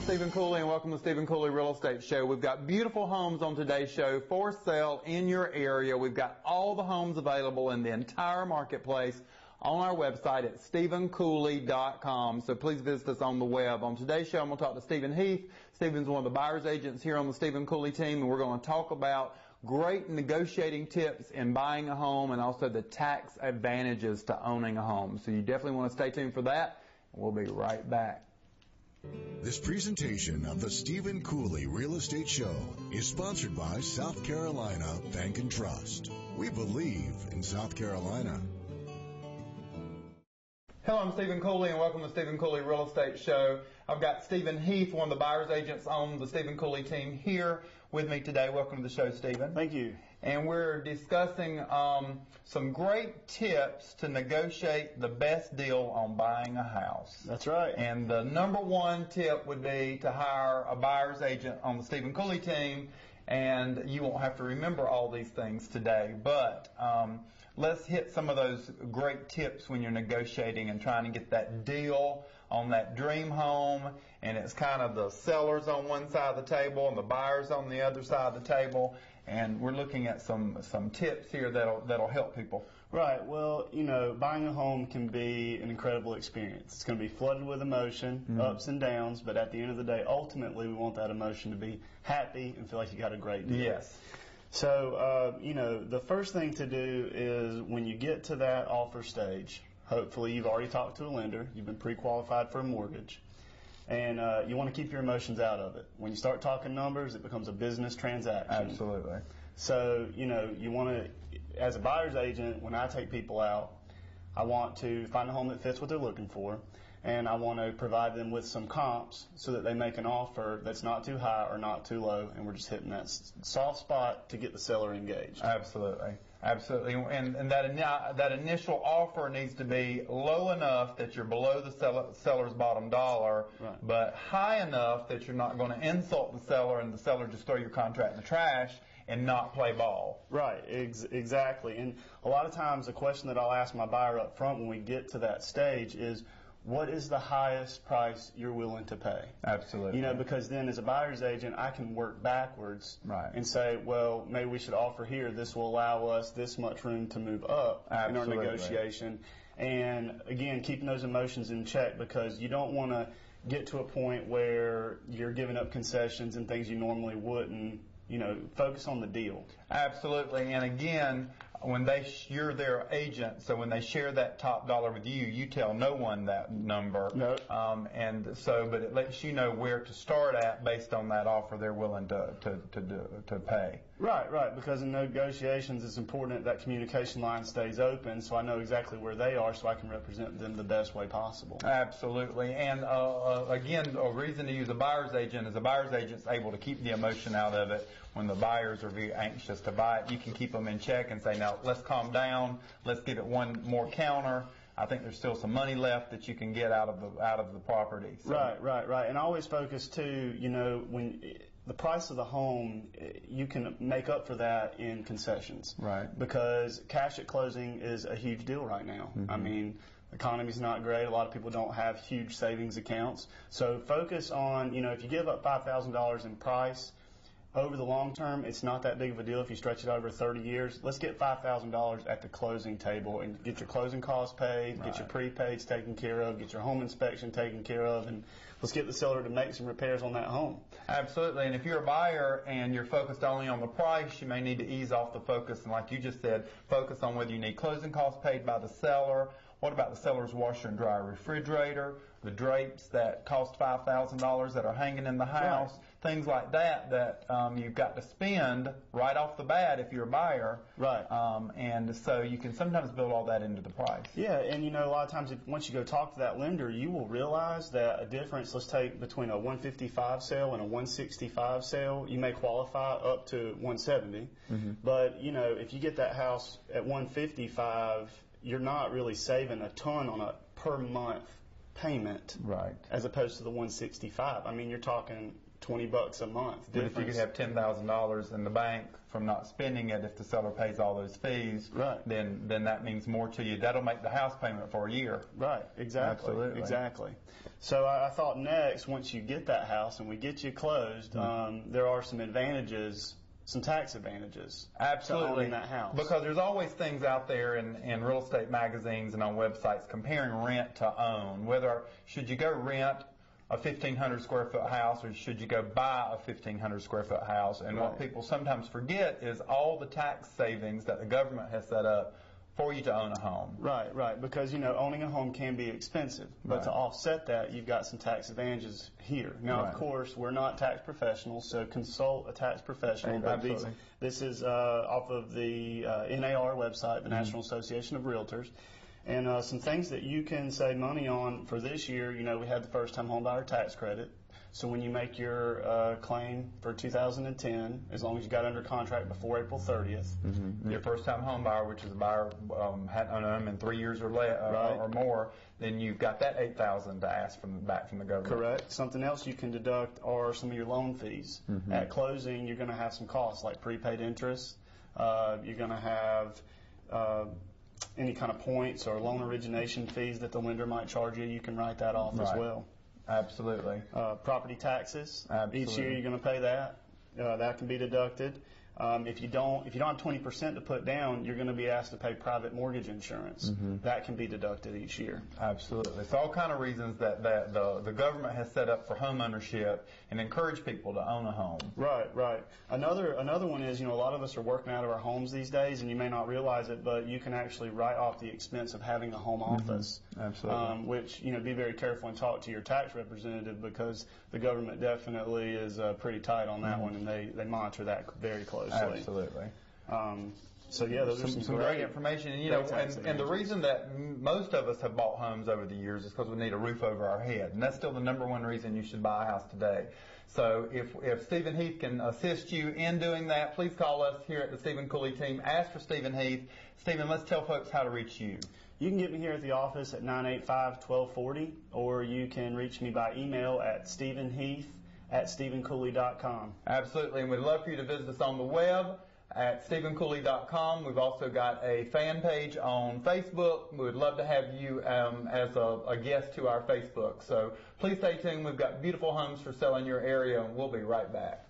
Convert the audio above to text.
Stephen Cooley, and welcome to the Stephen Cooley Real Estate Show. We've got beautiful homes on today's show for sale in your area. We've got all the homes available in the entire marketplace on our website at StephenCooley.com. So please visit us on the web. On today's show, I'm going to talk to Stephen Heath. Stephen's one of the buyer's agents here on the Stephen Cooley team, and we're going to talk about great negotiating tips in buying a home and also the tax advantages to owning a home. So you definitely want to stay tuned for that, and we'll be right back. This presentation of the Stephen Cooley Real Estate Show is sponsored by South Carolina Bank and Trust. We believe in South Carolina. Hello, I'm Stephen Cooley, and welcome to the Stephen Cooley Real Estate Show. I've got Stephen Heath, one of the buyer's agents on the Stephen Cooley team, here with me today. Welcome to the show, Stephen. Thank you. And we're discussing some great tips to negotiate the best deal on buying a house. That's right. And the number one tip would be to hire a buyer's agent on the Stephen Cooley team. And you won't have to remember all these things today, but let's hit some of those great tips when you're negotiating and trying to get that deal on that dream home. And it's kind of the sellers on one side of the table and the buyers on the other side of the table. And we're looking at some tips here that'll help people. Right. Well, you know, buying a home can be an incredible experience. It's going to be flooded with emotion, ups and downs, but at the end of the day, ultimately, we want that emotion to be happy and feel like you got a great deal. Yes. So, you know, the first thing to do is when you get to that offer stage, hopefully you've already talked to a lender, you've been pre-qualified for a mortgage, and you want to keep your emotions out of it. When you start talking numbers, it becomes a business transaction. Absolutely. So, you know, you want to, as a buyer's agent, when I take people out, I want to find a home that fits what they're looking for, and I want to provide them with some comps so that they make an offer that's not too high or not too low, and we're just hitting that soft spot to get the seller engaged. Absolutely. Absolutely. And that initial offer needs to be low enough that you're below the seller's bottom dollar, right, but high enough that you're not going to insult the seller and the seller just throw your contract in the trash and not play ball. Right, exactly. And a lot of times the question that I'll ask my buyer up front when we get to that stage is, what is the highest price you're willing to pay? Absolutely. You know, because then as a buyer's agent, I can work backwards, right, and say, well, maybe we should offer here. This will allow us this much room to move up, absolutely, in our negotiation. And again, keeping those emotions in check, because you don't want to get to a point where you're giving up concessions and things you normally wouldn't. You know, focus on the deal. Absolutely. And again, when you're their agent, so when they share that top dollar with you, you tell no one that number. No. And so, but it lets you know where to start at based on that offer they're willing to pay. Right. Because in negotiations, it's important that communication line stays open, so I know exactly where they are, so I can represent them the best way possible. Absolutely. And again, a reason to use a buyer's agent is a buyer's agent's able to keep the emotion out of it. When the buyers are very anxious to buy it, you can keep them in check and say, now let's calm down, let's give it one more counter. I think there's still some money left that you can get out of the property. So. Right. And I always focus too, you know, when the price of the home, you can make up for that in concessions. Right. Because cash at closing is a huge deal right now. Mm-hmm. I mean, the economy's not great. A lot of people don't have huge savings accounts. So focus on, you know, if you give up $5,000 in price, over the long term, it's not that big of a deal if you stretch it over 30 years. Let's get $5,000 at the closing table and get your closing costs paid, right, get your prepaids taken care of, get your home inspection taken care of, and let's get the seller to make some repairs on that home. Absolutely. And if you're a buyer and you're focused only on the price, you may need to ease off the focus and, like you just said, focus on whether you need closing costs paid by the seller. What about the seller's washer and dryer refrigerator, the drapes that cost $5,000 that are hanging in the house, right, things like that you've got to spend right off the bat if you're a buyer. Right. And so you can sometimes build all that into the price. Yeah, and you know, a lot of times once you go talk to that lender, you will realize that a difference, let's take between a 155 sale and a 165 sale, you may qualify up to 170. Mm-hmm. But, you know, if you get that house at 155, you're not really saving a ton on a per month payment, right, as opposed to the 165. I mean, you're talking $20 a month But if you could have $10,000 in the bank from not spending it, if the seller pays all those fees, right, then that means more to you. That'll make the house payment for a year. Right, exactly. Absolutely. Exactly. So I thought next, once you get that house and we get you closed, there are some advantages, some tax advantages Absolutely. to owning that house. Because there's always things out there in real estate magazines and on websites comparing rent to own. Whether should you go rent a 1,500 square foot house or should you go buy a 1,500 square foot house? And what people sometimes forget is all the tax savings that the government has set up for you to own a home. Right, right. Because, owning a home can be expensive. But to offset that, you've got some tax advantages here. Now, of course, we're not tax professionals, so consult a tax professional. Absolutely. This is off of the NAR website, the National Association of Realtors. And some things that you can save money on for this year, we had the first-time homebuyer tax credit. So when you make your claim for 2010, as long as you got under contract before April 30th. Your first-time homebuyer, which is a buyer hadn't owned them in 3 years or more, then you've got that $8,000 to ask back from the government. Correct. Something else you can deduct are some of your loan fees. At closing, you're going to have some costs like prepaid interest. You're going to have any kind of points or loan origination fees that the lender might charge you. You can write that off as well. Absolutely. Property taxes. Absolutely. Each year you're going to pay that. That can be deducted. If you don't have 20% to put down, you're going to be asked to pay private mortgage insurance. That can be deducted each year. Absolutely. So all kind of reasons that the government has set up for home ownership and encourage people to own a home. Right, right. Another one is, a lot of us are working out of our homes these days, and you may not realize it, but you can actually write off the expense of having a home office. Absolutely. Which, be very careful and talk to your tax representative because the government definitely is pretty tight on that one, and they monitor that very closely. Absolutely. So yeah, those are some great information. And the reason that most of us have bought homes over the years is because we need a roof over our head, and that's still the #1 reason you should buy a house today. So if Stephen Heath can assist you in doing that, please call us here at the Stephen Cooley team. Ask for Stephen Heath. Stephen, let's tell folks how to reach you. You can get me here at the office at 985-1240, or you can reach me by email at stephenheath@stephencooley.com. Absolutely, and we'd love for you to visit us on the web at stephencooley.com. We've also got a fan page on Facebook. We would love to have you as a guest to our Facebook. So please stay tuned. We've got beautiful homes for sale in your area, and we'll be right back.